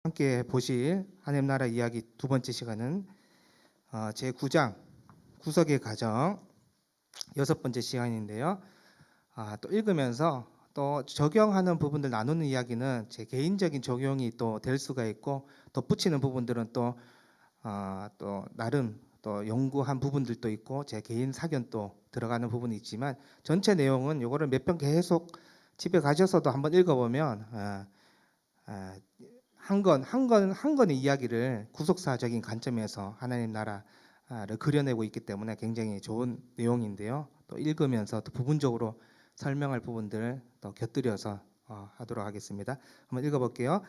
함께 보실 하나님 나라 이야기 두 번째 시간은 제9장 구석의 가정 여섯 번째 시간인데요. 또 읽으면서 또 적용하는 부분들 나누는 이야기는 제 개인적인 적용이 또 될 수가 있고, 덧붙이는 부분들은 또 나름 또 연구한 부분들도 있고 제 개인 사견도 들어가는 부분이 있지만, 전체 내용은 요거를 몇 번 계속 집에 가셔서도 한번 읽어보면 한 건의 이야기를 구속사적인 관점에서 하나님 나라를 그려내고 있기 때문에 굉장히 좋은 내용인데요. 또 읽으면서 또 부분적으로 설명할 부분들을 또 곁들여서 하도록 하겠습니다. 한번 읽어볼게요.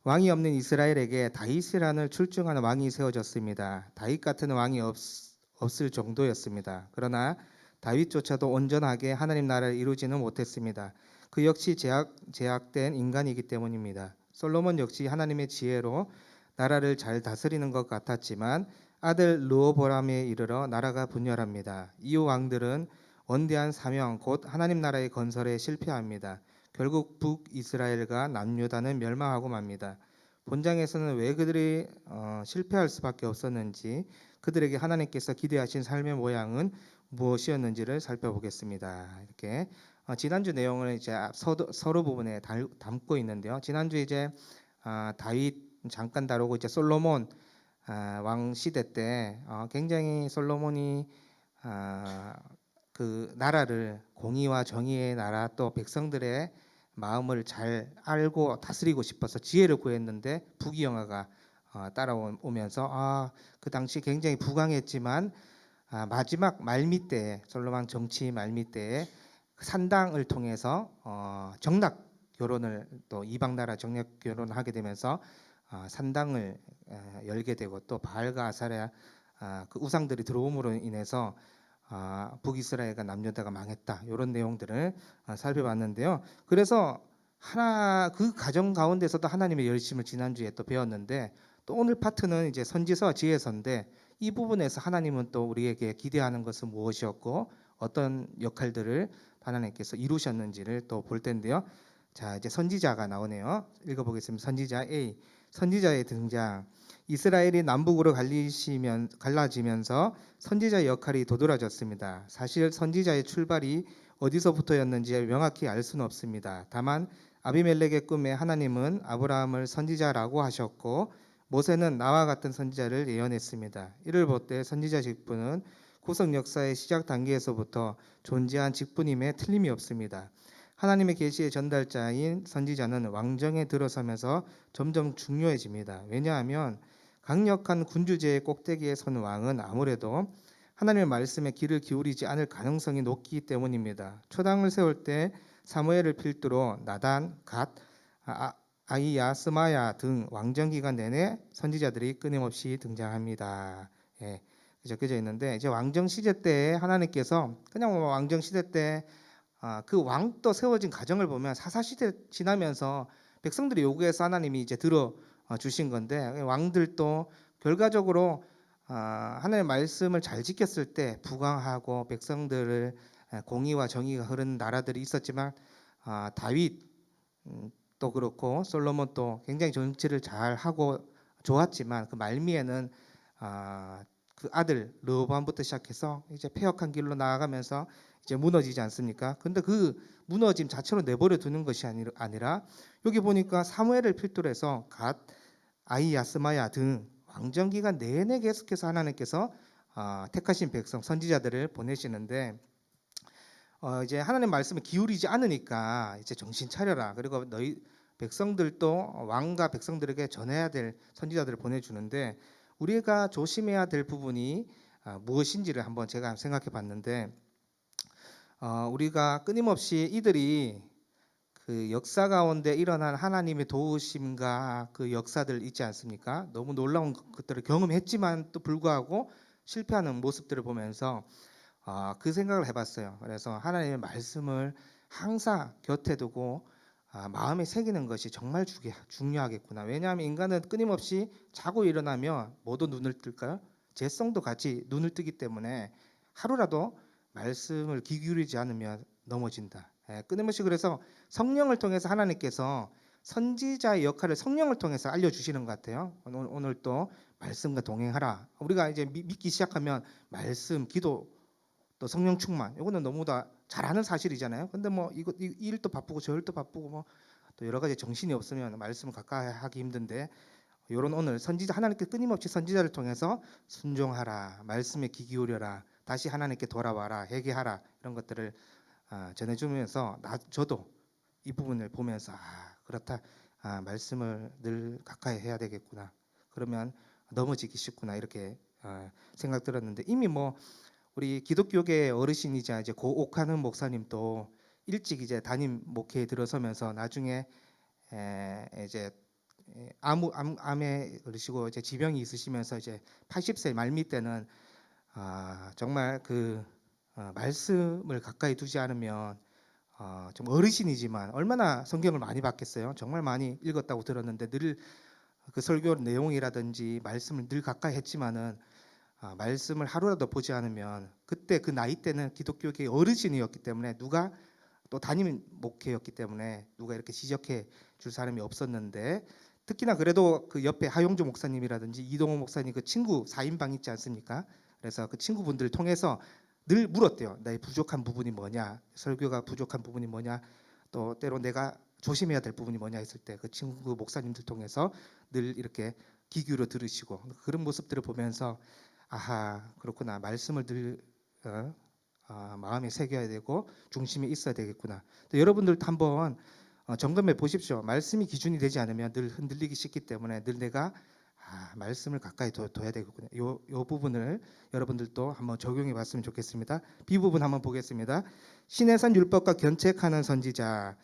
왕이 없는 이스라엘에게 다윗이라는 출중하는 왕이 세워졌습니다. 다윗 같은 왕이 없을 정도였습니다. 그러나 다윗조차도 온전하게 하나님 나라를 이루지는 못했습니다. 그 역시 제약된 인간이기 때문입니다. 솔로몬 역시 하나님의 지혜로 나라를 잘 다스리는 것 같았지만 아들 르호보람에 이르러 나라가 분열합니다. 이후 왕들은 원대한 사명 곧 하나님 나라의 건설에 실패합니다. 결국 북이스라엘과 남유다는 멸망하고 맙니다. 본장에서는 왜 그들이 실패할 수밖에 없었는지, 그들에게 하나님께서 기대하신 삶의 모양은 무엇이었는지를 살펴보겠습니다. 이렇게 지난주 내용을 이제 서로 부분에 담고 있는데요. 지난주 이제 다윗 잠깐 다루고, 이제 솔로몬 왕 시대 때 굉장히 솔로몬이 그 나라를, 공의와 정의의 나라, 또 백성들의 마음을 잘 알고 다스리고 싶어서 지혜를 구했는데 부귀영화가 따라오면서 그 당시 굉장히 부강했지만 마지막 말미때에, 솔로몬 정치 말미때에 산당을 통해서 정락 결혼을, 또 이방 나라 정락 결혼을 하게 되면서 산당을 열게 되고, 또 바알과 아사랴 그 우상들이 들어옴으로 인해서 북이스라엘과 남유다가 망했다. 이런 내용들을 살펴봤는데요. 그래서 그 가정 가운데서도 하나님의 열심을 지난주에 또 배웠는데, 또 오늘 파트는 이제 선지서와 지혜서인데, 이 부분에서 하나님은 또 우리에게 기대하는 것은 무엇이었고 어떤 역할들을 하나님께서 이루셨는지를 또 볼 텐데요. 자, 이제 선지자가 나오네요. 읽어보겠습니다. 선지자 A. 선지자의 등장. 이스라엘이 남북으로 갈라지면서 선지자의 역할이 도드라졌습니다. 사실 선지자의 출발이 어디서부터였는지 명확히 알 수는 없습니다. 다만 아비멜렉의 꿈에 하나님은 아브라함을 선지자라고 하셨고, 모세는 나와 같은 선지자를 예언했습니다. 이를 볼 때 선지자 직분은 구속 역사의 시작 단계에서부터 존재한 직분임에 틀림이 없습니다. 하나님의 계시의 전달자인 선지자는 왕정에 들어서면서 점점 중요해집니다. 왜냐하면 강력한 군주제의 꼭대기에 선 왕은 아무래도 하나님의 말씀에 귀를 기울이지 않을 가능성이 높기 때문입니다. 초당을 세울 때 사무엘을 필두로 나단, 갓, 아이야, 스마야 등 왕정 기간 내내 선지자들이 끊임없이 등장합니다. 예, 적혀져 있는데, 이제 왕정 시대 때 하나님께서 그냥 왕정 시대 때 그 왕도 세워진 과정을 보면 사사시대 지나면서 백성들이 요구해서 하나님이 이제 들어 주신 건데, 왕들도 결과적으로 하나님의 말씀을 잘 지켰을 때 부강하고 백성들을 공의와 정의가 흐르는 나라들이 있었지만, 다윗 또 그렇고 솔로몬도 굉장히 정치를 잘 하고 좋았지만, 그 말미에는 그 아들 르호보암부터 시작해서 이제 패역한 길로 나아가면서 이제 무너지지 않습니까? 근데 그 무너짐 자체로 내버려 두는 것이 아니라 여기 보니까 사무엘을 필두로 해서 갓, 아이야, 스마야 등 왕정 기간 내내 계속해서 하나님께서 택하신 백성 선지자들을 보내시는데, 이제 하나님 말씀을 기울이지 않으니까 이제 정신 차려라. 그리고 너희 백성들도 왕과 백성들에게 전해야 될 선지자들을 보내주는데, 우리가 조심해야 될 부분이 무엇인지를 한번 제가 생각해 봤는데, 우리가 끊임없이 이들이 그 역사 가운데 일어난 하나님의 도우심과 그 역사들 있지 않습니까? 너무 놀라운 것들을 경험했지만 또 불구하고 실패하는 모습들을 보면서 그 생각을 해봤어요. 그래서 하나님의 말씀을 항상 곁에 두고 마음에 새기는 것이 정말 중요하겠구나. 왜냐하면 인간은 끊임없이 자고 일어나면 모두 눈을 뜰까요? 재성도 같이 눈을 뜨기 때문에 하루라도 말씀을 귀 기울이지 않으면 넘어진다. 끊임없이, 그래서 성령을 통해서 하나님께서 선지자의 역할을 성령을 통해서 알려주시는 것 같아요. 오늘 또 말씀과 동행하라. 우리가 이제 믿기 시작하면 말씀, 기도, 또 성령 충만, 이거는 너무 다 잘 아는 사실이잖아요. 근데 뭐 이 일도 바쁘고 저 일도 바쁘고 뭐 또 여러 가지 정신이 없으면 말씀을 가까이 하기 힘든데, 이런 오늘 선지자, 하나님께 끊임없이 선지자를 통해서 순종하라, 말씀에 귀 기울여라, 다시 하나님께 돌아와라, 회개하라, 이런 것들을 전해주면서 저도 이 부분을 보면서 그렇다, 말씀을 늘 가까이 해야 되겠구나, 그러면 넘어지기 쉽구나, 이렇게 생각 들었는데, 이미 뭐 우리 기독교계 어르신이자 이제 고 옥하는 목사님도 일찍 이제 담임 목회에 들어서면서 나중에 이제 암에 걸리시고 이제 지병이 있으시면서 이제 80세 말미 때는 정말 그 말씀을 가까이 두지 않으면 좀 어르신이지만 얼마나 성경을 많이 봤겠어요. 정말 많이 읽었다고 들었는데 늘 그 설교 내용이라든지 말씀을 늘 가까이 했지만은 말씀을 하루라도 보지 않으면, 그때 그 나이 때는 기독교계의 어르신이었기 때문에, 누가 또 담임 목회였기 때문에 누가 이렇게 지적해 줄 사람이 없었는데, 특히나 그래도 그 옆에 하용주 목사님이라든지 이동호 목사님 그 친구 4인방 있지 않습니까? 그래서 그 친구분들을 통해서 늘 물었대요. 나의 부족한 부분이 뭐냐, 설교가 부족한 부분이 뭐냐, 또 때로 내가 조심해야 될 부분이 뭐냐 했을 때 그 친구 목사님들 통해서 늘 이렇게 귀 기울여 들으시고, 그런 모습들을 보면서 그렇구나, 말씀을 늘 마음에 새겨야 되고 중심에 있어야 되겠구나. 또 여러분들도 한번 점검해 보십시오. 말씀이 기준이 되지 않으면 늘 흔들리기 쉽기 때문에 늘 내가 말씀을 가까이 둬야 되겠구나. 요 부분을 여러분들도 한번 적용해 봤으면 좋겠습니다. B 부분 한번 보겠습니다. 신해산 율법과 견책하는 선지자.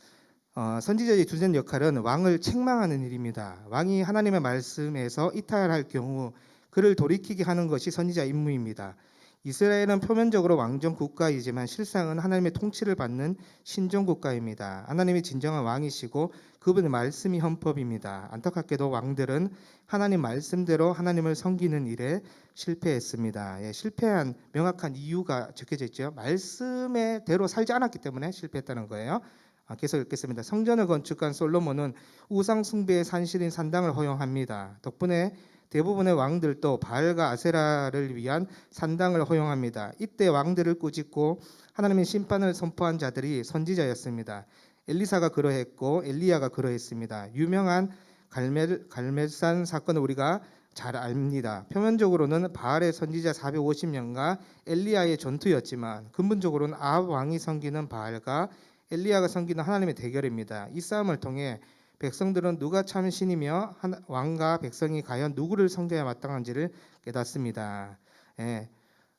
선지자의 주된 역할은 왕을 책망하는 일입니다. 왕이 하나님의 말씀에서 이탈할 경우 그를 돌이키게 하는 것이 선지자 임무입니다. 이스라엘은 표면적으로 왕정 국가이지만 실상은 하나님의 통치를 받는 신정 국가입니다. 하나님이 진정한 왕이시고 그분의 말씀이 헌법입니다. 안타깝게도 왕들은 하나님 말씀대로 하나님을 섬기는 일에 실패했습니다. 실패한 명확한 이유가 적혀져 있죠. 말씀대로 살지 않았기 때문에 실패했다는 거예요. 계속 읽겠습니다. 성전을 건축한 솔로몬은 우상 숭배의 산실인 산당을 허용합니다. 덕분에 대부분의 왕들도 바알과 아세라를 위한 산당을 허용합니다. 이때 왕들을 꾸짖고 하나님의 심판을 선포한 자들이 선지자였습니다. 엘리사가 그러했고 엘리야가 그러했습니다. 유명한 갈멜산 사건을 우리가 잘 압니다. 표면적으로는 바알의 선지자 450년과 엘리야의 전투였지만 근본적으로는 아합 왕이 섬기는 바알과 엘리야가 섬기는 하나님의 대결입니다. 이 싸움을 통해 백성들은 누가 참 신이며 왕과 백성이 과연 누구를 섬겨야 마땅한지를 깨닫습니다.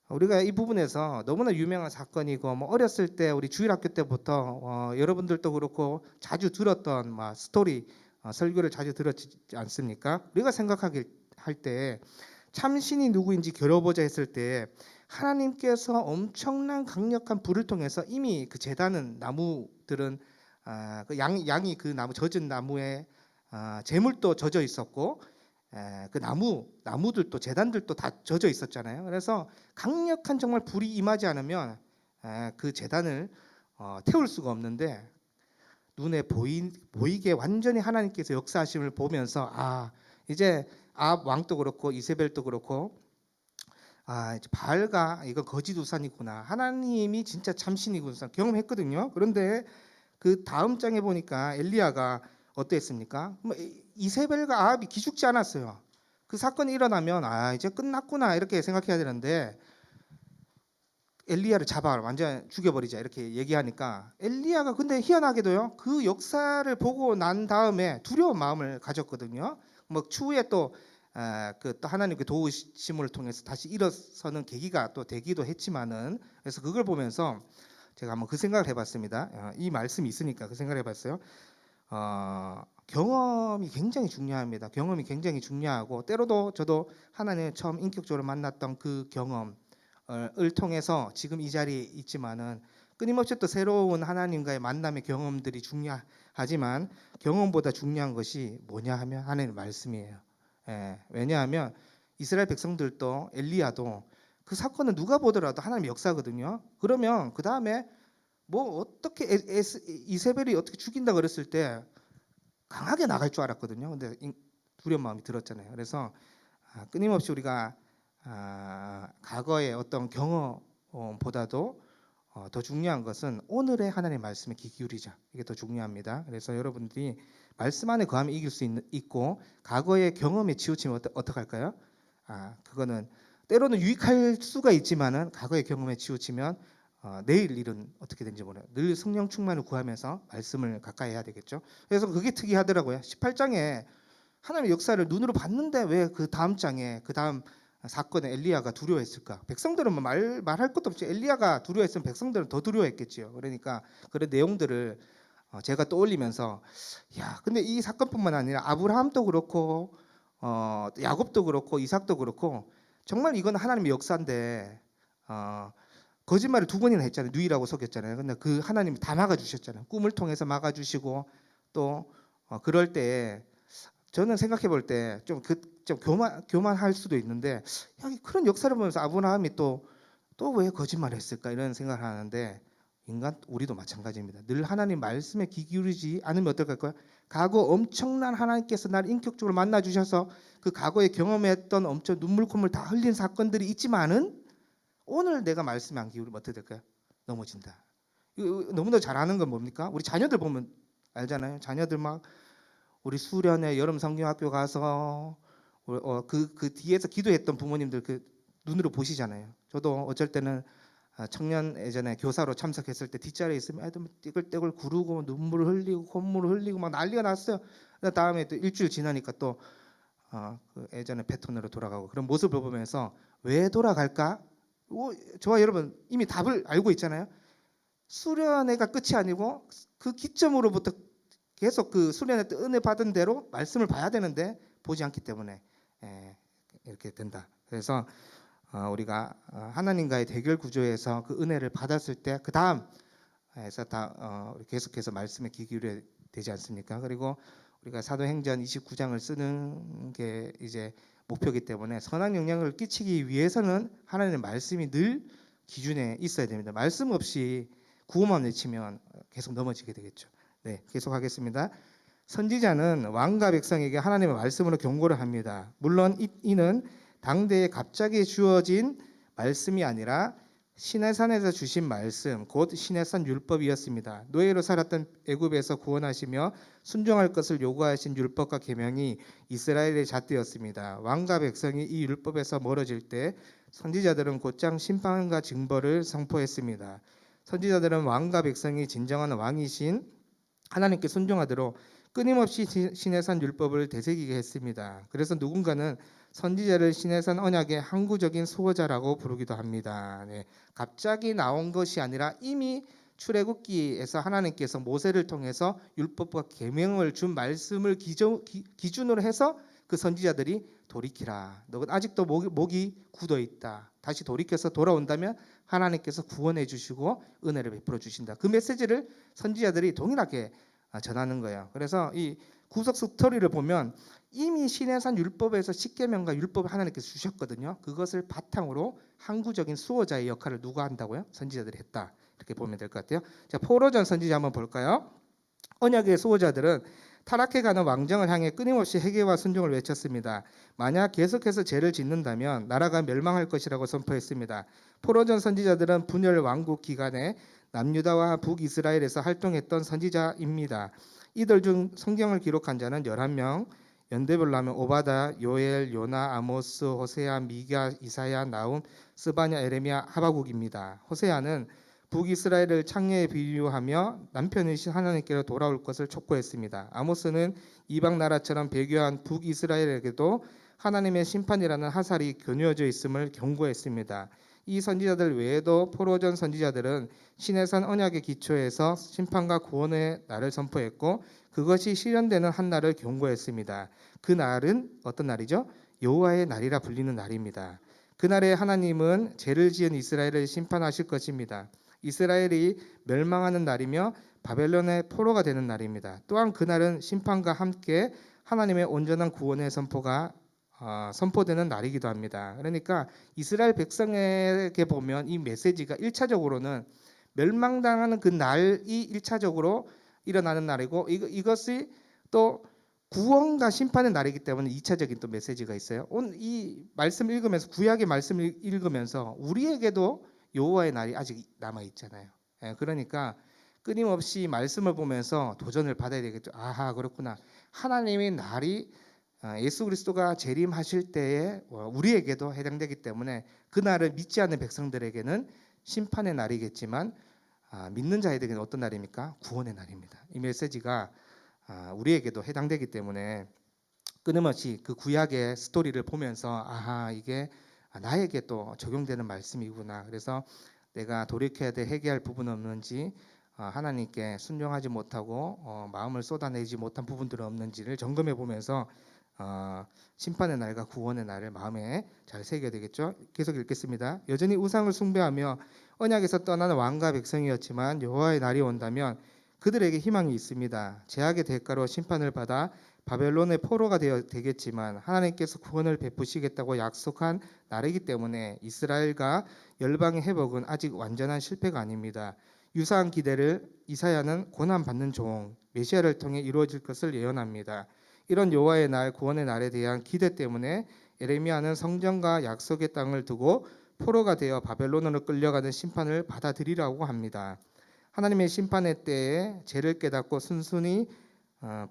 우리가 이 부분에서 너무나 유명한 사건이고, 뭐 어렸을 때 우리 주일학교 때부터 여러분들도 그렇고 자주 들었던 스토리, 설교를 자주 들었지 않습니까? 우리가 생각하길 할 때 참신이 누구인지 겨뤄보자 했을 때 하나님께서 엄청난 강력한 불을 통해서 이미 그 제단은 나무들은 그 양이 그 나무 젖은 나무에 재물도 젖어 있었고 그 나무들도 제단들도 다 젖어 있었잖아요. 그래서 강력한 정말 불이 임하지 않으면 그 제단을 태울 수가 없는데, 눈에 보이게 완전히 하나님께서 역사하심을 보면서 이제 아합 왕도 그렇고 이세벨도 그렇고 이제 바알과 이거 거짓 우상이구나, 하나님이 진짜 참신이구나 경험했거든요. 그런데 그 다음 장에 보니까 엘리야가 어땠습니까? 이세벨과 아합이 기죽지 않았어요. 그 사건이 일어나면 이제 끝났구나 이렇게 생각해야 되는데, 엘리야를 잡아 완전 죽여버리자 이렇게 얘기하니까 엘리야가 근데 희한하게도요, 그 역사를 보고 난 다음에 두려운 마음을 가졌거든요. 뭐 추후에 또 또 하나님의 도우심을 통해서 다시 일어서는 계기가 또 되기도 했지만은, 그래서 그걸 보면서 제가 한번 그 생각을 해봤습니다. 이 말씀이 있으니까 그 생각을 해봤어요. 경험이 굉장히 중요합니다. 경험이 굉장히 중요하고, 때로도 저도 하나님을 처음 인격적으로 만났던 그 경험을 통해서 지금 이 자리에 있지만은, 끊임없이 또 새로운 하나님과의 만남의 경험들이 중요하지만 경험보다 중요한 것이 뭐냐 하면 하나님의 말씀이에요. 왜냐하면 이스라엘 백성들도 엘리야도 그 사건은 누가 보더라도 하나님의 역사거든요. 그러면 그 다음에 뭐 어떻게 이세벨이 어떻게 죽인다 그랬을 때 강하게 나갈 줄 알았거든요. 근데 두려운 마음이 들었잖아요. 그래서 끊임없이 우리가 과거의 어떤 경험보다도 더 중요한 것은 오늘의 하나님의 말씀에 귀 기울이자. 이게 더 중요합니다. 그래서 여러분들이 말씀 안에 거하면 이길 수 있고 과거의 경험에 치우치면 어떡할까요? 그거는 때로는 유익할 수가 있지만은 과거의 경험에 치우치면 내일 일은 어떻게 되는지 몰라요. 늘 성령 충만을 구하면서 말씀을 가까이 해야 되겠죠. 그래서 그게 특이하더라고요. 18장에 하나님의 역사를 눈으로 봤는데 왜 그 다음 장에 그 다음 사건에 엘리야가 두려워했을까? 백성들은 뭐 말할 것도 없이 엘리야가 두려워했으면 백성들은 더 두려워했겠지요. 그러니까 그런 내용들을 제가 떠올리면서 근데 이 사건뿐만 아니라 아브라함도 그렇고 야곱도 그렇고 이삭도 그렇고 정말 이건 하나님의 역사인데 거짓말을 2번이나 했잖아요. 누이라고 속였잖아요. 근데 그 하나님이 다 막아주셨잖아요. 꿈을 통해서 막아주시고 또 그럴 때 저는 생각해 볼 때 좀 교만할 수도 있는데 그런 역사를 보면서 아브라함이 또 왜 거짓말을 했을까 이런 생각을 하는데 우리도 마찬가지입니다. 늘 하나님 말씀에 귀 기울이지 않으면 어떨까요? 과거 엄청난 하나님께서 나를 인격적으로 만나 주셔서 그 과거에 경험했던 엄청 눈물콧물 다 흘린 사건들이 있지만은 오늘 내가 말씀에 안 기울이면 어떻게 될까요? 넘어진다. 너무나 잘 아는 건 뭡니까? 우리 자녀들 보면 알잖아요. 자녀들 막 우리 수련회 여름 성경학교 가서 그 뒤에서 기도했던 부모님들 그 눈으로 보시잖아요. 저도 어쩔 때는 청년 예전에 교사로 참석했을 때 뒷자리에 있으면 애들 띠글띠글 구르고 눈물을 흘리고 콧물을 흘리고 막 난리가 났어요. 다음에 또 일주일 지나니까 또 그 예전에 패턴으로 돌아가고 그런 모습을 보면서 왜 돌아갈까? 저와 여러분 이미 답을 알고 있잖아요. 수련회가 끝이 아니고 그 기점으로부터 계속 그 수련회 때 은혜 받은 대로 말씀을 봐야 되는데 보지 않기 때문에 이렇게 된다. 그래서 우리가 하나님과의 대결 구조에서 그 은혜를 받았을 때 그 다음에서 계속해서 말씀에 귀 기울여야 되지 않습니까? 그리고 우리가 사도행전 29장을 쓰는 게 이제 목표이기 때문에 선한 영향을 끼치기 위해서는 하나님의 말씀이 늘 기준에 있어야 됩니다. 말씀 없이 구호만 외치면 계속 넘어지게 되겠죠. 네, 계속하겠습니다. 선지자는 왕과 백성에게 하나님의 말씀으로 경고를 합니다. 물론 이는 당대에 갑자기 주어진 말씀이 아니라 시내산에서 주신 말씀, 곧 시내산 율법이었습니다. 노예로 살았던 애굽에서 구원하시며 순종할 것을 요구하신 율법과 계명이 이스라엘의 잣대였습니다. 왕과 백성이 이 율법에서 멀어질 때 선지자들은 곧장 심판과 징벌을 선포했습니다. 선지자들은 왕과 백성이 진정한 왕이신 하나님께 순종하도록 끊임없이 시내산 율법을 되새기게 했습니다. 그래서 누군가는 선지자를 시내산 언약의 항구적인 수호자라고 부르기도 합니다. 네, 갑자기 나온 것이 아니라 이미 출애굽기에서 하나님께서 모세를 통해서 율법과 계명을 준 말씀을 기준으로 해서 그 선지자들이 돌이키라. 너는 아직도 목이 굳어 있다. 다시 돌이켜서 돌아온다면 하나님께서 구원해 주시고 은혜를 베풀어 주신다. 그 메시지를 선지자들이 동일하게 전하는 거예요. 그래서 이 구속 스토리를 보면 이미 시내산 율법에서 십계명과 율법을 하나님께서 주셨거든요. 그것을 바탕으로 항구적인 수호자의 역할을 누가 한다고요? 선지자들이 했다. 이렇게 보면 될 것 같아요. 자, 포로전 선지자 한번 볼까요? 언약의 수호자들은 타락해가는 왕정을 향해 끊임없이 회개와 순종을 외쳤습니다. 만약 계속해서 죄를 짓는다면 나라가 멸망할 것이라고 선포했습니다. 포로전 선지자들은 분열 왕국 기간에 남유다와 북이스라엘에서 활동했던 선지자입니다. 이들 중 성경을 기록한 자는 11명, 연대별로 하면 오바다, 요엘, 요나, 아모스, 호세아, 미가, 이사야, 나움, 스바냐, 에레미야, 하바국입니다. 호세아는 북이스라엘을 창녀에 비유하며 남편이신 하나님께로 돌아올 것을 촉구했습니다. 아모스는 이방 나라처럼 배교한 북이스라엘에게도 하나님의 심판이라는 화살이 겨누어져 있음을 경고했습니다. 이 선지자들 외에도 포로전 선지자들은 시내산 언약의 기초에서 심판과 구원의 날을 선포했고 그것이 실현되는 한 날을 경고했습니다. 그 날은 어떤 날이죠? 여호와의 날이라 불리는 날입니다. 그날에 하나님은 죄를 지은 이스라엘을 심판하실 것입니다. 이스라엘이 멸망하는 날이며 바벨론의 포로가 되는 날입니다. 또한 그날은 심판과 함께 하나님의 온전한 구원의 선포가 선포되는 날이기도 합니다. 그러니까 이스라엘 백성에게 보면 이 메시지가 1차적으로는 멸망당하는 그 날이 1차적으로 일어나는 날이고 이것이 또 구원과 심판의 날이기 때문에 2차적인 또 메시지가 있어요. 오늘 이 말씀 읽으면서 구약의 말씀을 읽으면서 우리에게도 여호와의 날이 아직 남아 있잖아요. 예, 그러니까 끊임없이 말씀을 보면서 도전을 받아야 되겠죠. 아하, 그렇구나. 하나님의 날이 예수 그리스도가 재림하실 때에 우리에게도 해당되기 때문에 그 날을 믿지 않는 백성들에게는 심판의 날이겠지만 믿는 자에게는 어떤 날입니까? 구원의 날입니다. 이 메시지가 우리에게도 해당되기 때문에 끊임없이 그 구약의 스토리를 보면서 아하, 이게 나에게 또 적용되는 말씀이구나. 그래서 내가 돌이켜야 될 회개할 부분 없는지, 하나님께 순종하지 못하고 마음을 쏟아내지 못한 부분들은 없는지를 점검해 보면서 심판의 날과 구원의 날을 마음에 잘 새겨야 되겠죠. 계속 읽겠습니다. 여전히 우상을 숭배하며 언약에서 떠나는 왕과 백성이었지만 여호와의 날이 온다면 그들에게 희망이 있습니다. 죄악의 대가로 심판을 받아 바벨론의 포로가 되겠지만 하나님께서 구원을 베푸시겠다고 약속한 날이기 때문에 이스라엘과 열방의 회복은 아직 완전한 실패가 아닙니다. 유사한 기대를 이사야는 고난받는 종 메시아를 통해 이루어질 것을 예언합니다. 이런 여호와의 날, 구원의 날에 대한 기대 때문에 예레미야는 성전과 약속의 땅을 두고 포로가 되어 바벨론으로 끌려가는 심판을 받아들이라고 합니다. 하나님의 심판의 때에 죄를 깨닫고 순순히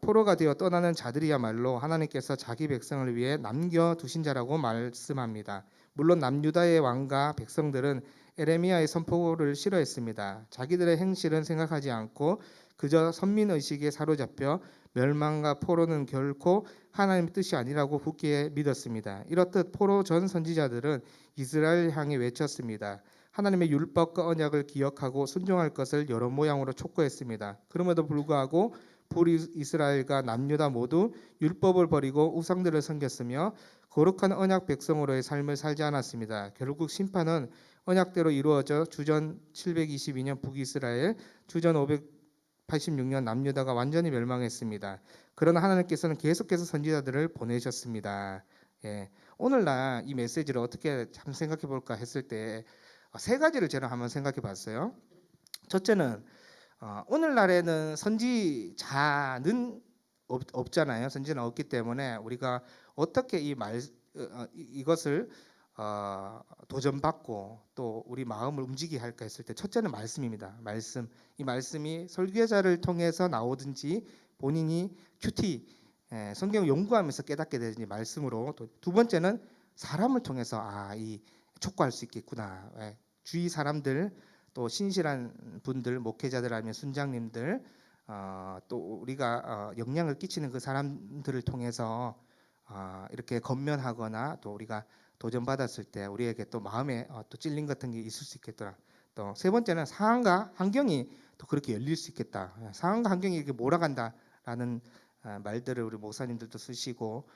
포로가 되어 떠나는 자들이야말로 하나님께서 자기 백성을 위해 남겨두신 자라고 말씀합니다. 물론 남유다의 왕과 백성들은 에레미야의 선포를 싫어했습니다. 자기들의 행실은 생각하지 않고 그저 선민의식에 사로잡혀 멸망과 포로는 결코 하나님의 뜻이 아니라고 굳게 믿었습니다. 이렇듯 포로 전 선지자들은 이스라엘 향해 외쳤습니다. 하나님의 율법과 언약을 기억하고 순종할 것을 여러 모양으로 촉구했습니다. 그럼에도 불구하고 불이스라엘과 남유다 모두 율법을 버리고 우상들을 섬겼으며 거룩한 언약 백성으로의 삶을 살지 않았습니다. 결국 심판은 언약대로 이루어져 주전 722년 북이스라엘, 주전 586년 남유다가 완전히 멸망했습니다. 그러나 하나님께서는 계속해서 선지자들을 보내셨습니다. 예, 오늘날 이 메시지를 어떻게 참 생각해 볼까 했을 때 세 가지를 제가 한번 생각해 봤어요. 첫째는 오늘날에는 선지자는 없잖아요. 선지자는 없기 때문에 우리가 어떻게 이것을 도전받고 또 우리 마음을 움직이게 할까 했을 때 첫째는 말씀입니다. 말씀. 이 말씀이 설교자를 통해서 나오든지 본인이 큐티 성경을 연구하면서 깨닫게 되든지 말씀으로, 또 두 번째는 사람을 통해서 이 촉구할 수 있겠구나. 주위 사람들, 또 신실한 분들, 목회자들 아니면 순장님들, 또 우리가 영향을 끼치는 그 사람들을 통해서 이렇게 건면하거나 또 우리가 도전받았을 때 우리에게 또 마음에 또 찔림 같은 게 있을 수 있겠더라. 또 세 번째는 상황과 환경이 또 그렇게 열릴 수 있겠다. 상황과 환경이 이렇게 몰아간다라는 말들을 우리 목사님들도 쓰시고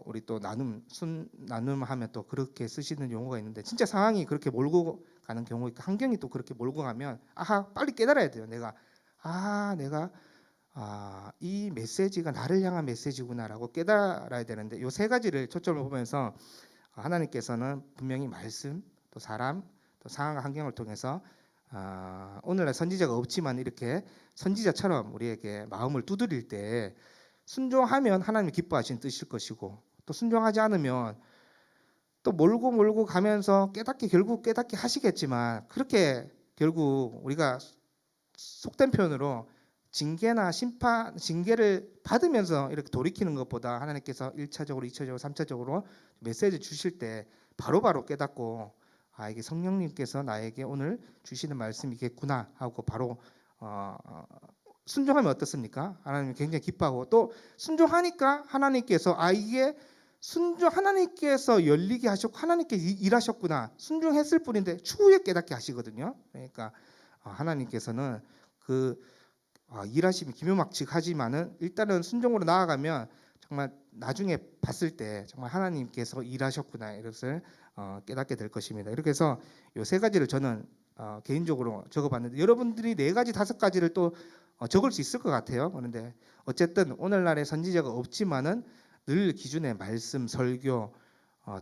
우리 또 나눔하면 또 그렇게 쓰시는 용어가 있는데, 진짜 상황이 그렇게 몰고 가는 경우, 환경이 또 그렇게 몰고 가면 빨리 깨달아야 돼요. 내가 이 메시지가 나를 향한 메시지구나라고 깨달아야 되는데, 이 세 가지를 초점을 보면서 하나님께서는 분명히 말씀, 또 사람, 또 상황과 환경을 통해서 오늘날 선지자가 없지만 이렇게 선지자처럼 우리에게 마음을 두드릴 때 순종하면 하나님이 기뻐하시는 뜻일 것이고, 또 순종하지 않으면 또 몰고 가면서 결국 깨닫게 하시겠지만, 그렇게 결국 우리가 속된 표현으로 징계를 받으면서 이렇게 돌이키는 것보다 하나님께서 1차적으로, 2차적으로, 3차적으로 메시지 주실 때 바로바로 깨닫고 이게 성령님께서 나에게 오늘 주시는 말씀이겠구나 하고 바로 순종하면 어떻습니까? 하나님이 굉장히 기뻐하고, 또 순종하니까 하나님께서 이게 하나님께서 열리게 하셨고 하나님께 일하셨구나, 순종했을 뿐인데 추후에 깨닫게 하시거든요. 그러니까 하나님께서는 그 일하심이 기묘막측하지만은 일단은 순종으로 나아가면 정말 나중에 봤을 때 정말 하나님께서 일하셨구나, 이것을 깨닫게 될 것입니다. 이렇게 해서 이 세 가지를 저는 개인적으로 적어봤는데, 여러분들이 네 가지, 다섯 가지를 또 적을 수 있을 것 같아요. 그런데 어쨌든 오늘날에 선지자가 없지만은 늘 기준의 말씀, 설교,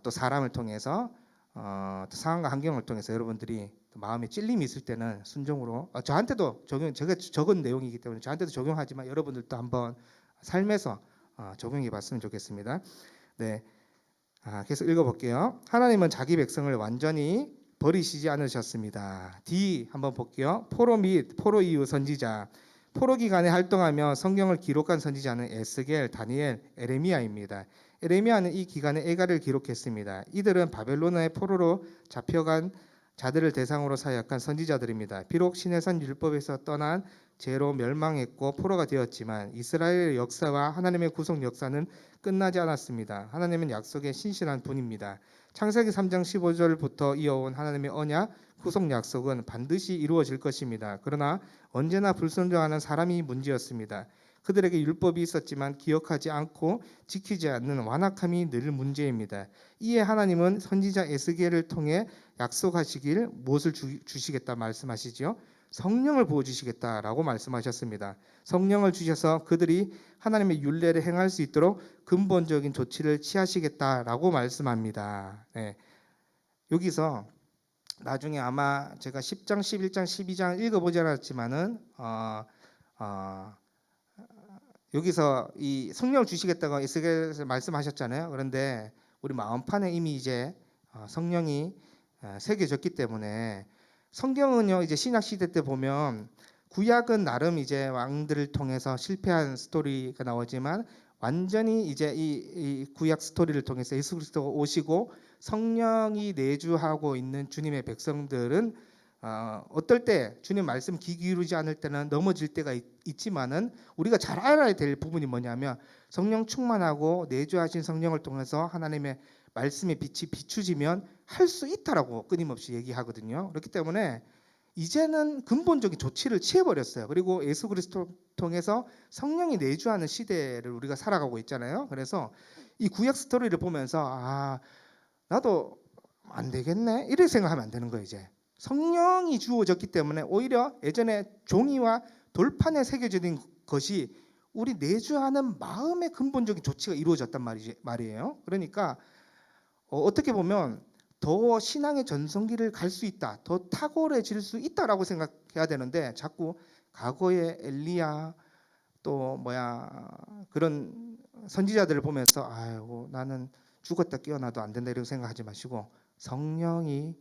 또 사람을 통해서 또 상황과 환경을 통해서 여러분들이 마음에 찔림이 있을 때는 순종으로, 저한테도 제가 적은 내용이기 때문에 저한테도 적용하지만 여러분들도 한번 삶에서 적용해 봤으면 좋겠습니다. 네. 계속 읽어볼게요. 하나님은 자기 백성을 완전히 버리시지 않으셨습니다. D 한번 볼게요. 포로 및 포로 이후 선지자. 포로 기간에 활동하며 성경을 기록한 선지자는 에스겔, 다니엘, 에레미야입니다. 에레미야는 이 기간에 애가를 기록했습니다. 이들은 바벨론의 포로로 잡혀간 자들을 대상으로 사역한 선지자들입니다. 비록 시내산 율법에서 떠난 죄로 멸망했고 포로가 되었지만 이스라엘의 역사와 하나님의 구속 역사는 끝나지 않았습니다. 하나님은 약속에 신실한 분입니다. 창세기 3장 15절부터 이어온 하나님의 언약, 구속 약속은 반드시 이루어질 것입니다. 그러나 언제나 불순종하는 사람이 문제였습니다. 그들에게 율법이 있었지만 기억하지 않고 지키지 않는 완악함이 늘 문제입니다. 이에 하나님은 선지자 에스겔을 통해 약속하시길 무엇을 주시겠다 말씀하시죠? 성령을 부어주시겠다라고 말씀하셨습니다. 성령을 주셔서 그들이 하나님의 율례를 행할 수 있도록 근본적인 조치를 취하시겠다라고 말씀합니다. 네. 여기서 나중에 아마 제가 10장, 11장, 12장 읽어보지 않았지만은 여기서 이 성령을 주시겠다고 에스겔에서 말씀하셨잖아요. 그런데 우리 마음판에 이미 이제 성령이 새겨졌기 때문에 성경은요 이제 신약 시대 때 보면 구약은 나름 이제 왕들을 통해서 실패한 스토리가 나오지만 완전히 이제 이 구약 스토리를 통해서 예수 그리스도가 오시고 성령이 내주하고 있는 주님의 백성들은 어떨 때 주님 말씀 귀 기울이지 않을 때는 넘어질 때가 있지만은 우리가 잘 알아야 될 부분이 뭐냐면 성령 충만하고 내주하신 성령을 통해서 하나님의 말씀의 빛이 비추지면 할 수 있다라고 끊임없이 얘기하거든요. 그렇기 때문에 이제는 근본적인 조치를 취해버렸어요. 그리고 예수 그리스도 통해서 성령이 내주하는 시대를 우리가 살아가고 있잖아요. 그래서 이 구약 스토리를 보면서 나도 안 되겠네 이렇게 생각하면 안 되는 거예요. 이제 성령이 주어졌기 때문에 오히려 예전에 종이와 돌판에 새겨진 것이 우리 내주하는 마음의 근본적인 조치가 이루어졌단 말이에요. 그러니까 어떻게 보면 더 신앙의 전성기를 갈 수 있다, 더 탁월해질 수 있다라고 생각해야 되는데 자꾸 과거의 엘리야 또 그런 선지자들을 보면서 아이고 나는 죽었다 깨어나도 안 된다 이렇게 생각하지 마시고 성령이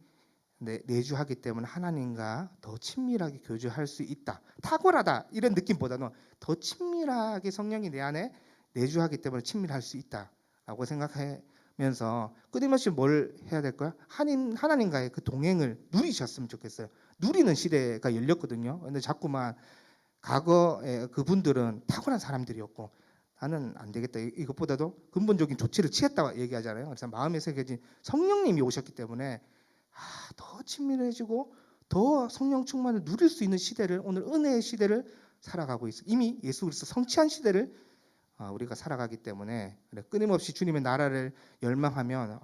내주하기 때문에 하나님과 더 친밀하게 교제할 수 있다. 탁월하다 이런 느낌보다는 더 친밀하게 성령이 내 안에 내주하기 때문에 친밀할 수 있다라고 생각하면서 끊임없이 뭘 해야 될까요? 하나님과의 그 동행을 누리셨으면 좋겠어요. 누리는 시대가 열렸거든요. 근데 자꾸만 과거에 그분들은 탁월한 사람들이었고 나는 안 되겠다. 이것보다도 근본적인 조치를 취했다고 얘기하잖아요. 그래서 마음에 새겨진 성령님이 오셨기 때문에 더 친밀해지고 더 성령 충만을 누릴 수 있는 시대를 오늘 은혜의 시대를 살아가고 있어요. 이미 예수 그리스도 성취한 시대를 우리가 살아가기 때문에 끊임없이 주님의 나라를 열망하면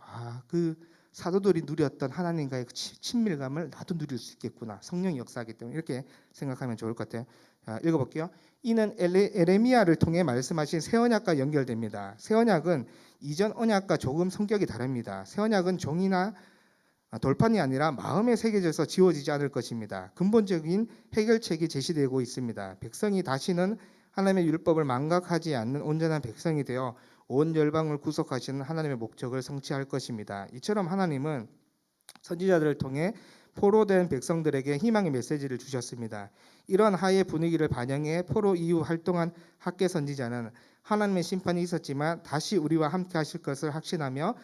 그 사도들이 누렸던 하나님과의 그 친밀감을 나도 누릴 수 있겠구나. 성령이 역사하기 때문에 이렇게 생각하면 좋을 것 같아요. 읽어볼게요. 이는 에레미야를 통해 말씀하신 새 언약과 연결됩니다. 새 언약은 이전 언약과 조금 성격이 다릅니다. 새 언약은 종이나 돌판이 아니라 마음에 새겨져서 지워지지 않을 것입니다. 근본적인 해결책이 제시되고 있습니다. 백성이 다시는 하나님의 율법을 망각하지 않는 온전한 백성이 되어 온 열방을 구속하시는 하나님의 목적을 성취할 것입니다. 이처럼 하나님은 선지자들을 통해 포로된 백성들에게 희망의 메시지를 주셨습니다. 이런 하의 분위기를 반영해 포로 이후 활동한 학계 선지자는 하나님의 심판이 있었지만 다시 우리와 함께 하실 것을 확신하며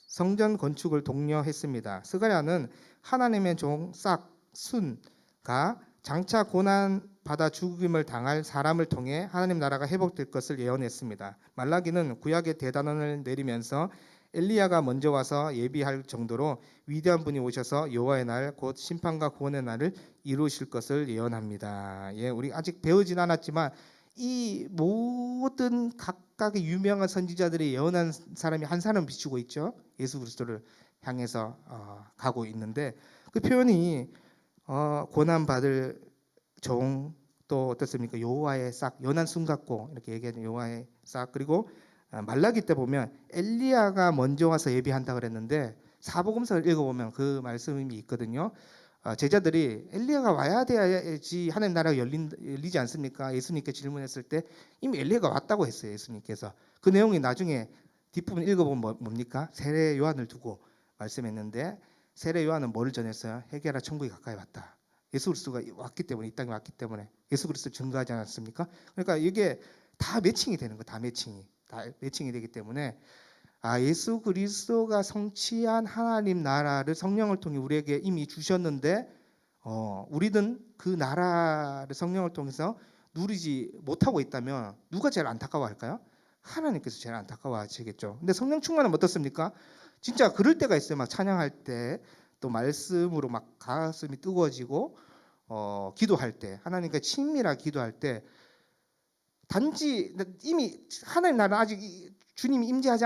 성전 건축을 독려했습니다. 스가랴는 하나님의 종 싹순가 장차 고난 받아 죽임을 당할 사람을 통해 하나님 나라가 회복될 것을 예언했습니다. 말라기는 구약의 대단원을 내리면서 엘리야가 먼저 와서 예비할 정도로 위대한 분이 오셔서 여호와의 날 곧 심판과 구원의 날을 이루실 것을 예언합니다. 우리 아직 배우진 않았지만 이 모든 각각의 유명한 선지자들이 예언한 사람이 한 사람 비추고 있죠. 예수 그리스도를 향해서 가고 있는데 그 표현이 고난 받을 종 또 어떻습니까? 여호와의 싹 연한 순 같고 이렇게 얘기하는 여호와의 싹 그리고 말라기 때 보면 엘리야가 먼저 와서 예비한다 그랬는데 사복음서를 읽어보면 그 말씀이 있거든요. 제자들이 엘리야가 와야 돼야지 하나님 나라가 열리지 않습니까? 예수님께 질문했을 때 이미 엘리야가 왔다고 했어요. 예수님께서. 그 내용이 나중에 뒷부분 읽어보면 뭡니까? 세례 요한을 두고 말씀했는데, 세례 요한은 뭐를 전했어요? 회개하라, 천국이 가까이 왔다. 예수 그리스도가 왔기 때문에, 이 땅에 왔기 때문에 예수 그리스도를 증거하지 않았습니까? 그러니까 이게 다 매칭이 되는 거예요. 다 매칭이 되기 때문에 예수 그리스도가 성취한 하나님 나라를 성령을 통해 우리에게 이미 주셨는데, 우리는 그 나라를 성령을 통해서 누리지 못하고 있다면 누가 제일 안타까워할까요? 하나님께서 제일 안타까워하시겠죠. 근데 성령 충만은 어떻습니까? 진짜 그럴 때가 있어요. 막 찬양할 때, 또 말씀으로 막 가슴이 뜨거워지고, 기도할 때, 하나님과 친밀하게 기도할 때, 단지 이미 하나님 나라 아직 주님이 임재하지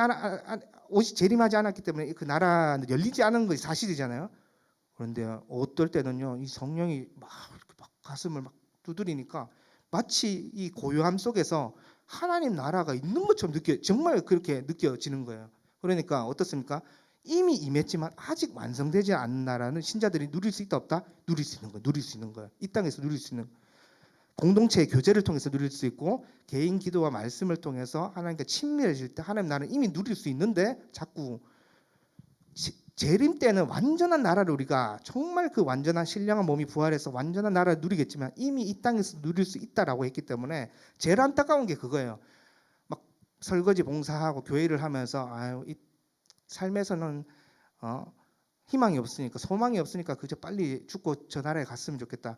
오시 재림하지 않았기 때문에 그 나라는 열리지 않은 것이 사실이잖아요. 그런데 어떨 때는요, 이 성령이 막 이렇게 막 가슴을 막 두드리니까 마치 이 고요함 속에서 하나님 나라가 있는 것처럼 정말 그렇게 느껴지는 거예요. 그러니까 어떻습니까? 이미 임했지만 아직 완성되지 않은 나라는 신자들이 누릴 수 있다 없다? 누릴 수 있는 거예요. 이 땅에서 누릴 수 있는, 공동체의 교제를 통해서 누릴 수 있고, 개인 기도와 말씀을 통해서 하나님과 친밀해질 때 하나님 나라는 이미 누릴 수 있는데, 자꾸 재림 때는 완전한 나라를, 우리가 정말 그 완전한 신령한 몸이 부활해서 완전한 나라를 누리겠지만 이미 이 땅에서 누릴 수 있다라고 했기 때문에 제일 안타까운 게 그거예요. 막 설거지 봉사하고 교회를 하면서 이 삶에서는 희망이 없으니까, 소망이 없으니까 그저 빨리 죽고 저 나라에 갔으면 좋겠다.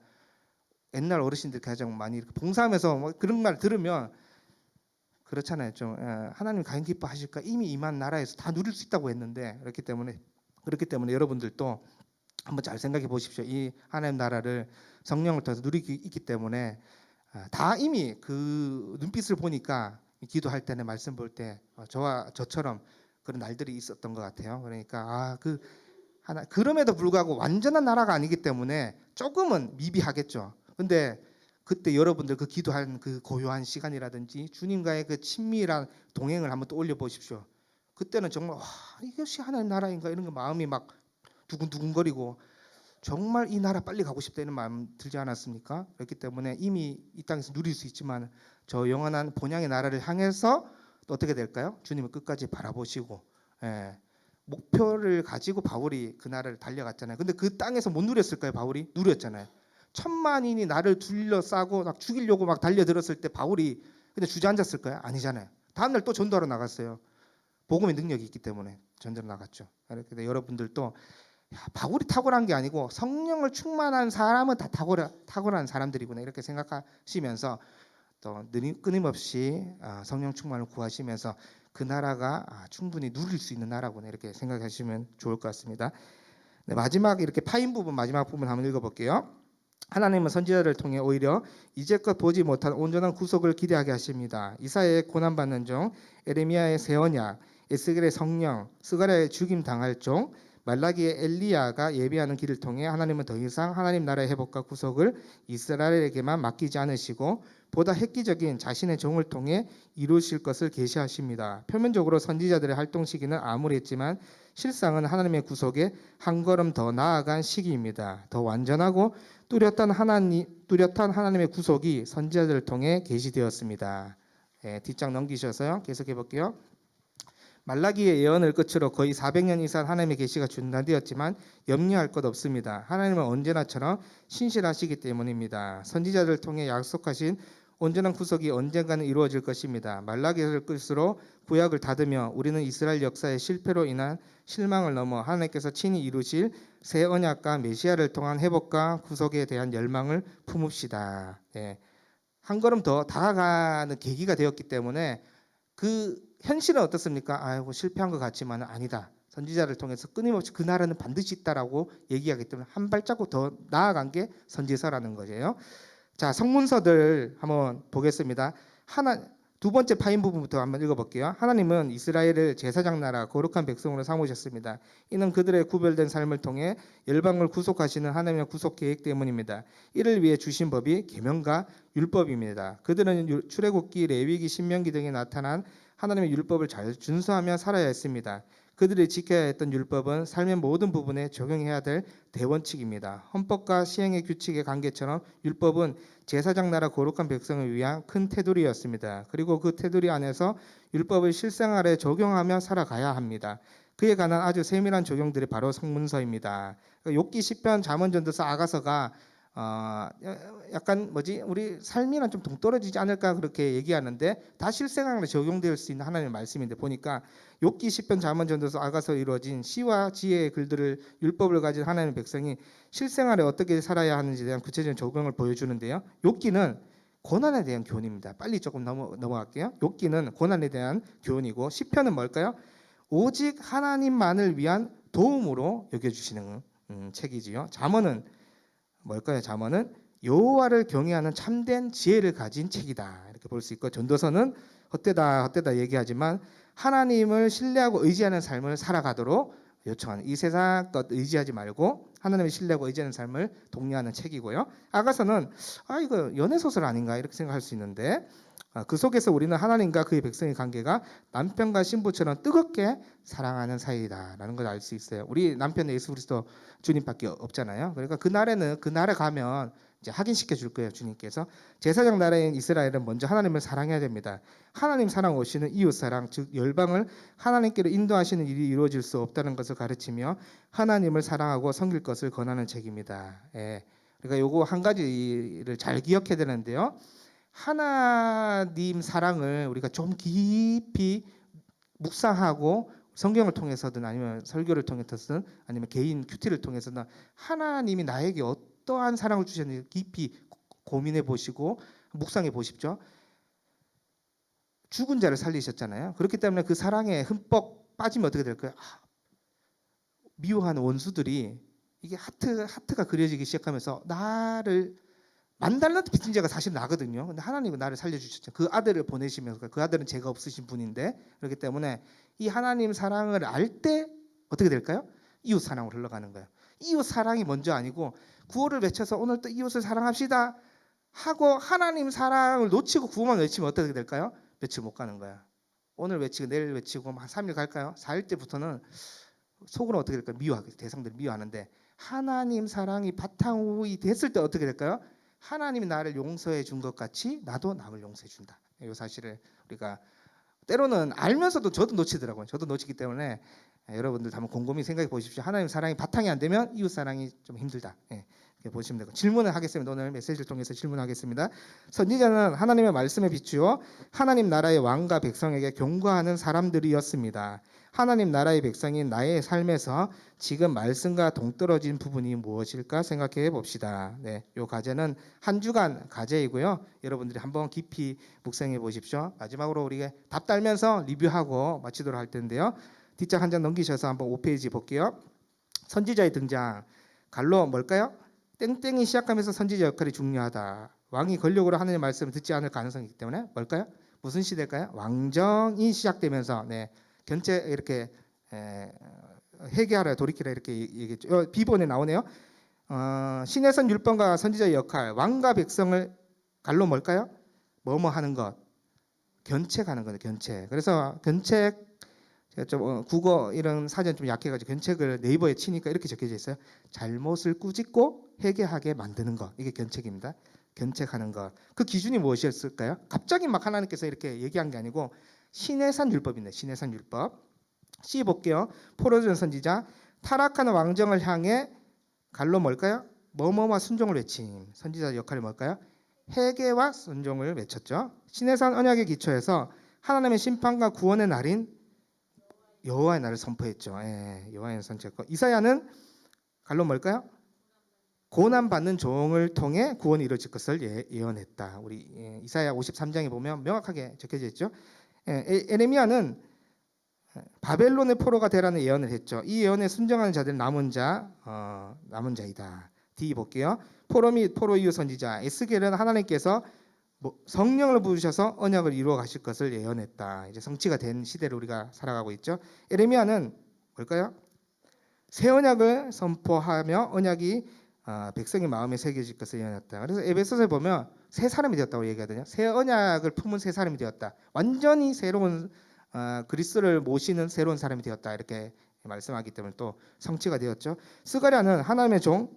옛날 어르신들 가장 많이 이렇게 봉사하면서 뭐 그런 말 들으면 그렇잖아요. 좀 하나님 가인 기뻐하실까? 이미 임한 나라에서 다 누릴 수 있다고 했는데, 그렇기 때문에 여러분들도 한번 잘 생각해 보십시오. 이 하나님 나라를 성령을 통해서 누리기 있기 때문에 다 이미 그 눈빛을 보니까 기도할 때나 말씀 볼 때 저와 저처럼 그런 날들이 있었던 것 같아요. 그러니까 그럼에도 불구하고 완전한 나라가 아니기 때문에 조금은 미비하겠죠. 근데 그때 여러분들 그 기도한 그 고요한 시간이라든지 주님과의 그 친밀한 동행을 한번 떠올려 보십시오. 그때는 정말 이것이 하나님 나라인가, 이런 거 마음이 막 두근두근거리고 정말 이 나라 빨리 가고 싶다는 마음 들지 않았습니까? 그렇기 때문에 이미 이 땅에서 누릴 수 있지만 저 영원한 본향의 나라를 향해서 또 어떻게 될까요? 주님을 끝까지 바라보시고, 목표를 가지고 바울이 그 나라를 달려갔잖아요. 근데 그 땅에서 못 누렸을까요? 바울이 누렸잖아요. 천만인이 나를 둘러싸고 막 죽이려고 막 달려들었을 때 바울이 근데 주저앉았을까요? 아니잖아요. 다음날 또 전도하러 나갔어요. 복음의 능력이 있기 때문에 전도로 나갔죠. 그런데 여러분들도 바울이 탁월한 게 아니고 성령을 충만한 사람은 다 탁월한 사람들이구나, 이렇게 생각하시면서 또 끊임없이 성령 충만을 구하시면서 그 나라가 충분히 누릴 수 있는 나라구나, 이렇게 생각하시면 좋을 것 같습니다. 네, 마지막 이렇게 마지막 부분 한번 읽어볼게요. 하나님은 선지자를 통해 오히려 이제껏 보지 못한 온전한 구속을 기대하게 하십니다. 이사야의 고난받는 종, 에레미야의 새 언약, 에스겔의 성령, 스가랴의 죽임 당할 종, 말라기의 엘리야가 예비하는 길을 통해 하나님은 더 이상 하나님 나라의 회복과 구속을 이스라엘에게만 맡기지 않으시고 보다 획기적인 자신의 종을 통해 이루실 것을 계시하십니다. 표면적으로 선지자들의 활동 시기는 암울했지만 실상은 하나님의 구속에 한 걸음 더 나아간 시기입니다. 더 완전하고 뚜렷한 하나님의 구속이 선지자들을 통해 계시되었습니다. 뒷장 넘기셔서요. 계속해 볼게요. 말라기의 예언을 끝으로 거의 400년 이상 하나님의 계시가 중단되었지만 염려할 것 없습니다. 하나님은 언제나처럼 신실하시기 때문입니다. 선지자들을 통해 약속하신 온전한 구속이 언젠가는 이루어질 것입니다. 말라기를 끝으로 구약을 닫으며 우리는 이스라엘 역사의 실패로 인한 실망을 넘어 하나님께서 친히 이루실 새 언약과 메시아를 통한 회복과 구속에 대한 열망을 품읍시다. 한 걸음 더 다가가는 계기가 되었기 때문에 그 현실은 어떻습니까? 실패한 것 같지만 아니다. 선지자를 통해서 끊임없이 그 나라는 반드시 있다라고 얘기하기 때문에 한 발자국 더 나아간 게 선지서라는 거예요. 자, 성문서들 한번 보겠습니다. 두 번째 파인 부분부터 한번 읽어볼게요. 하나님은 이스라엘을 제사장 나라 거룩한 백성으로 삼으셨습니다. 이는 그들의 구별된 삶을 통해 열방을 구속하시는 하나님의 구속 계획 때문입니다. 이를 위해 주신 법이 계명과 율법입니다. 그들은 출애굽기, 레위기, 신명기 등에 나타난 하나님의 율법을 잘 준수하며 살아야 했습니다. 그들이 지켜야 했던 율법은 삶의 모든 부분에 적용해야 될 대원칙입니다. 헌법과 시행의 규칙의 관계처럼 율법은 제사장 나라 거룩한 백성을 위한 큰 테두리였습니다. 그리고 그 테두리 안에서 율법을 실생활에 적용하며 살아가야 합니다. 그에 관한 아주 세밀한 적용들이 바로 성문서입니다. 욥기, 시편, 잠언, 전도서, 아가서가 약간 우리 삶이랑 좀 동떨어지지 않을까 그렇게 얘기하는데 다 실생활에 적용될 수 있는 하나님의 말씀인데 보니까 욥기, 시편, 잠언, 전도서, 아가서 이루어진 시와 지혜의 글들을 율법을 가진 하나님의 백성이 실생활에 어떻게 살아야 하는지에 대한 구체적인 적용을 보여주는데요. 욥기는 고난에 대한 교훈입니다. 빨리 조금 넘어갈게요. 욥기는 고난에 대한 교훈이고 시편은 뭘까요? 오직 하나님만을 위한 도움으로 여겨주시는 책이지요. 잠언은 뭘까요? 잠언은 여호와를 경외하는 참된 지혜를 가진 책이다. 이렇게 볼 수 있고 전도서는 헛되다 얘기하지만 하나님을 신뢰하고 의지하는 삶을 살아가도록 요청하는 이 세상 것 의지하지 말고 하나님을 신뢰하고 의지하는 삶을 독려하는 책이고요. 아가서는 이거 연애 소설 아닌가 이렇게 생각할 수 있는데 그 속에서 우리는 하나님과 그의 백성의 관계가 남편과 신부처럼 뜨겁게 사랑하는 사이다라는 걸 알 수 있어요. 우리 남편은 예수 그리스도 주님밖에 없잖아요. 그러니까 그 나라 가면 이제 확인시켜 줄 거예요. 주님께서 제사장 나라인 이스라엘은 먼저 하나님을 사랑해야 됩니다. 하나님 사랑 없이는 이웃 사랑, 즉 열방을 하나님께로 인도하시는 일이 이루어질 수 없다는 것을 가르치며 하나님을 사랑하고 섬길 것을 권하는 책입니다. 예. 그러니까 요거 한 가지를 잘 기억해야 되는데요. 하나님 사랑을 우리가 좀 깊이 묵상하고 성경을 통해서든 아니면 설교를 통해서든 아니면 개인 큐티를 통해서든 하나님이 나에게 어떠한 사랑을 주셨는지 깊이 고민해 보시고 묵상해 보십시오. 죽은 자를 살리셨잖아요. 그렇기 때문에 그 사랑에 흠뻑 빠지면 어떻게 될까요? 미워하는 원수들이 이게 하트가 그려지기 시작하면서 나를 만달러도 빚진 자가 사실 나거든요. 근데 하나님은 나를 살려주셨죠. 그 아들을 보내시면서 그 아들은 죄가 없으신 분인데 그렇기 때문에 이 하나님 사랑을 알 때 어떻게 될까요? 이웃 사랑으로 흘러가는 거예요. 이웃 사랑이 먼저 아니고 구호를 외쳐서 오늘 또 이웃을 사랑합시다 하고 하나님 사랑을 놓치고 구호만 외치면 어떻게 될까요? 며칠 못 가는 거야. 오늘 외치고 내일 외치고 한 3일 갈까요? 4일 때부터는 속으로 어떻게 될까요? 미워하게 대상들 미워하는데 하나님 사랑이 바탕이 됐을 때 어떻게 될까요? 하나님이 나를 용서해 준 것 같이 나도 남을 용서해 준다. 이 사실을 우리가 때로는 알면서도 저도 놓치더라고요. 저도 놓치기 때문에 여러분들 한번 곰곰이 생각해 보십시오. 하나님 사랑이 바탕이 안 되면 이웃 사랑이 좀 힘들다. 이렇게 보시면 되고 질문을 하겠습니다. 오늘 메시지를 통해서 질문하겠습니다. 선지자는 하나님의 말씀에 비추어 하나님 나라의 왕과 백성에게 경고하는 사람들이었습니다. 하나님 나라의 백성인 나의 삶에서 지금 말씀과 동떨어진 부분이 무엇일까 생각해 봅시다. 네, 요 과제는 한 주간 과제이고요. 여러분들이 한번 깊이 묵상해 보십시오. 마지막으로 우리가 답 달면서 리뷰하고 마치도록 할 텐데요. 뒷장 한 장 넘기셔서 한번 5페이지 볼게요. 선지자의 등장. 갈로 뭘까요? 땡땡이 시작하면서 선지자 역할이 중요하다. 왕이 권력으로 하나님의 말씀을 듣지 않을 가능성이 있기 때문에 뭘까요? 무슨 시대일까요? 왕정이 시작되면서 견체 이렇게 회개하라 돌이키라 이렇게 얘기했죠. 비본에 나오네요. 신의 율법과 선지자의 역할, 왕과 백성을 갈로 뭘까요? 뭐뭐 하는 것, 견책하는 거예요. 견책. 그래서 견책 제가 좀 국어 이런 사전 좀 약해가지고 견책을 네이버에 치니까 이렇게 적혀져 있어요. 잘못을 꾸짖고 회개하게 만드는 것, 이게 견책입니다. 견책하는 것. 그 기준이 무엇이었을까요? 갑자기 막 하나님께서 이렇게 얘기한 게 아니고 신의 율법인데 신의 율법. C 볼게요. 포로전 선지자 타락하는 왕정을 향해 갈로 뭘까요? 뭐뭐와 순종을 외침. 선지자 역할이 뭘까요? 회개와 순종을 외쳤죠. 신의 산 언약의 기초에서 하나님의 심판과 구원의 날인 여호와의 날을 선포했죠. 여호와의 선포했고 이사야는 갈로 뭘까요? 고난 받는 종을 통해 구원이 이루어질 것을 예언했다. 우리 이사야 53장에 보면 명확하게 적혀져 있죠. 에레미야는 바벨론의 포로가 되라는 예언을 했죠. 이 예언에 순종하는 자들은 남은 자이다. D 볼게요. 포로 및 포로 이후 선지자 에스겔은 하나님께서 성령을 부으셔서 언약을 이루어 가실 것을 예언했다. 이제 성취가 된 시대를 우리가 살아가고 있죠. 에레미야는 뭘까요? 새 언약을 선포하며 언약이 백성의 마음에 새겨질 것을 예언했다. 그래서 에베소서에 보면 새 사람이 되었다고 얘기하거든요. 새 언약을 품은 새 사람이 되었다. 완전히 새로운 그리스도를 모시는 새로운 사람이 되었다 이렇게 말씀하기 때문에 또 성취가 되었죠. 스가랴는 하나님의 종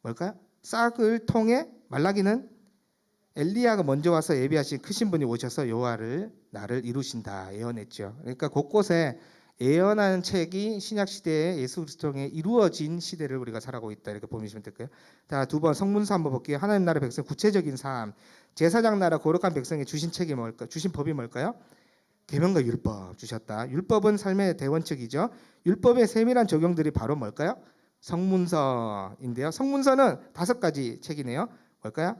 뭘까요? 싹을 통해 말라기는 엘리야가 먼저 와서 예비하신 크신 분이 오셔서 여호와를 나를 이루신다 예언했죠. 그러니까 곳곳에 예언하는 책이 신약 시대에 예수 그리스도 통해 이루어진 시대를 우리가 살아가고 있다 이렇게 보시면 될까요? 자, 두 번 성문서 한번 볼게요. 하나님 나라 백성 구체적인 삶, 제사장 나라 거룩한 백성에 주신 책이 뭘까? 주신 법이 뭘까요? 계명과 율법 주셨다. 율법은 삶의 대원칙이죠. 율법의 세밀한 적용들이 바로 뭘까요? 성문서인데요. 성문서는 5가지 책이네요. 뭘까요?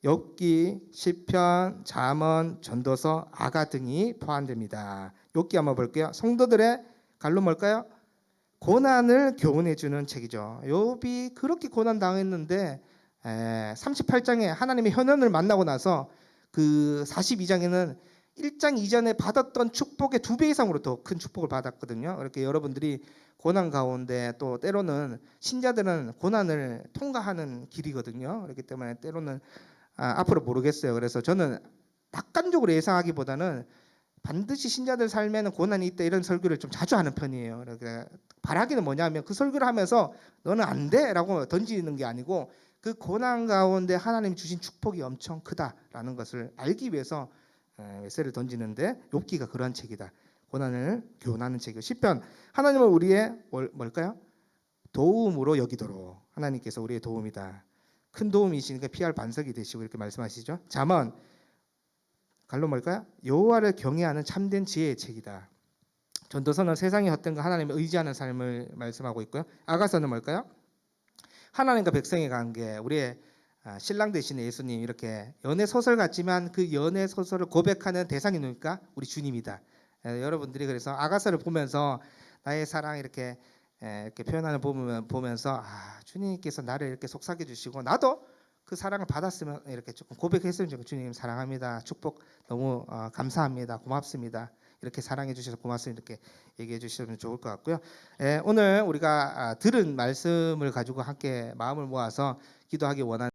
욥기, 시편, 잠언, 전도서, 아가 등이 포함됩니다. 욥기 한번 볼게요. 성도들의 갈로 뭘까요? 고난을 교훈해 주는 책이죠. 욥이 그렇게 고난 당했는데 38장에 하나님의 현현을 만나고 나서 그 42장에는 1장 이전에 받았던 축복의 2배 이상으로 더 큰 축복을 받았거든요. 그렇게 여러분들이 고난 가운데 또 때로는 신자들은 고난을 통과하는 길이거든요. 그렇기 때문에 때로는 앞으로 모르겠어요. 그래서 저는 낙관적으로 예상하기보다는 반드시 신자들 삶에는 고난이 있다 이런 설교를 좀 자주 하는 편이에요. 그러니까 바라기는 뭐냐면 그 설교를 하면서 너는 안 돼라고 던지는 게 아니고 그 고난 가운데 하나님이 주신 축복이 엄청 크다라는 것을 알기 위해서 메시지를 던지는데 욥기가 그러한 책이다. 고난을 교훈하는 책이고 시편 하나님은 우리의 뭘까요? 도움으로 여기도록 하나님께서 우리의 도움이다. 큰 도움이시니까 피할 반석이 되시고 이렇게 말씀하시죠. 잠언 갈로 뭘까요? 여호와를 경외하는 참된 지혜의 책이다. 전도서는 세상의 헛된 거 하나님을 의지하는 삶을 말씀하고 있고요. 아가서는 뭘까요? 하나님과 백성의 관계, 우리의 신랑 되신 예수님 이렇게 연애 소설 같지만 그 연애 소설을 고백하는 대상이 누굴까? 우리 주님이다. 여러분들이 그래서 아가서를 보면서 나의 사랑 이렇게 표현하는 부분 보면서 주님께서 나를 이렇게 속삭여 주시고 나도 그 사랑을 받았으면 이렇게 조금 고백했으면 좋겠고 주님 사랑합니다. 축복 너무 감사합니다. 고맙습니다. 이렇게 사랑해 주셔서 고맙습니다. 이렇게 얘기해 주시면 좋을 것 같고요. 오늘 우리가 들은 말씀을 가지고 함께 마음을 모아서 기도하기 원하는